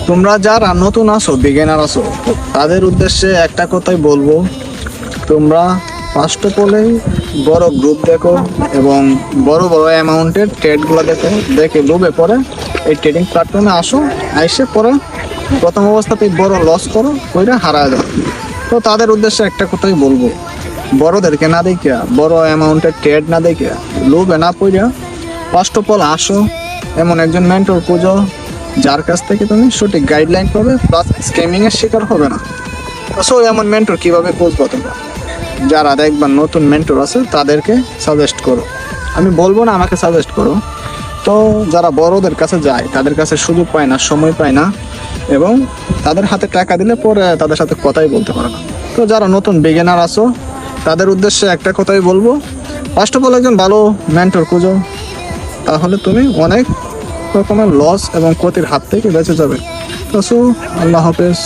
তোমরা যারা নতুন আসো, বিগিনার আসো, তাদের উদ্দেশ্যে একটা কথাই বলবো, তোমরা ফার্স্ট অফ অলেই বড় গ্রুপ দেখো এবং বড় বড় অ্যামাউন্টের ট্রেডগুলো দেখো, দেখে লোভে পরে এই ট্রেডিং প্ল্যাটফর্মে আসো, আইসে পরে প্রথম অবস্থাতেই বড় লস করো, ওইটা হারায় যাও। তো তাদের উদ্দেশ্যে একটা কথাই বলবো, বড়দেরকে না দেখিয়া, বড় অ্যামাউন্টের ট্রেড না দেখিয়া, লোভে না পড়িয়া ফার্স্ট অফ অল আসো, এমন একজন মেন্টর খুঁজো যার কাছ থেকে তুমি সঠিক গাইডলাইন পাবে, প্লাস স্ক্যামিং এর শিকার হবে না। সো এমন মেন্টর কিভাবে খুঁজবো তোমরা? যারা দেখবা নতুন মেন্টর আছে তাদেরকে সাজেস্ট করো, আমি বলবো না আমাকে সাজেস্ট করো। তো যারা বড়দের কাছে যায় তাদের কাছে সুযোগ পায় না, সময় পায় না, এবং তাদের হাতে টাকা দিলে পরে তাদের সাথে কথাই বলতে পারে না। তো যারা নতুন বিগিনার আছো তাদের উদ্দেশ্যে একটা কথাই বলবো, ফার্স্ট অফ অল একজন ভালো মেন্টর খুঁজো, তাহলে তুমি অনেক রকমের লস এবং ক্ষতির হাত থেকে বেঁচে যাবে। তো আল্লাহ হাফেজ।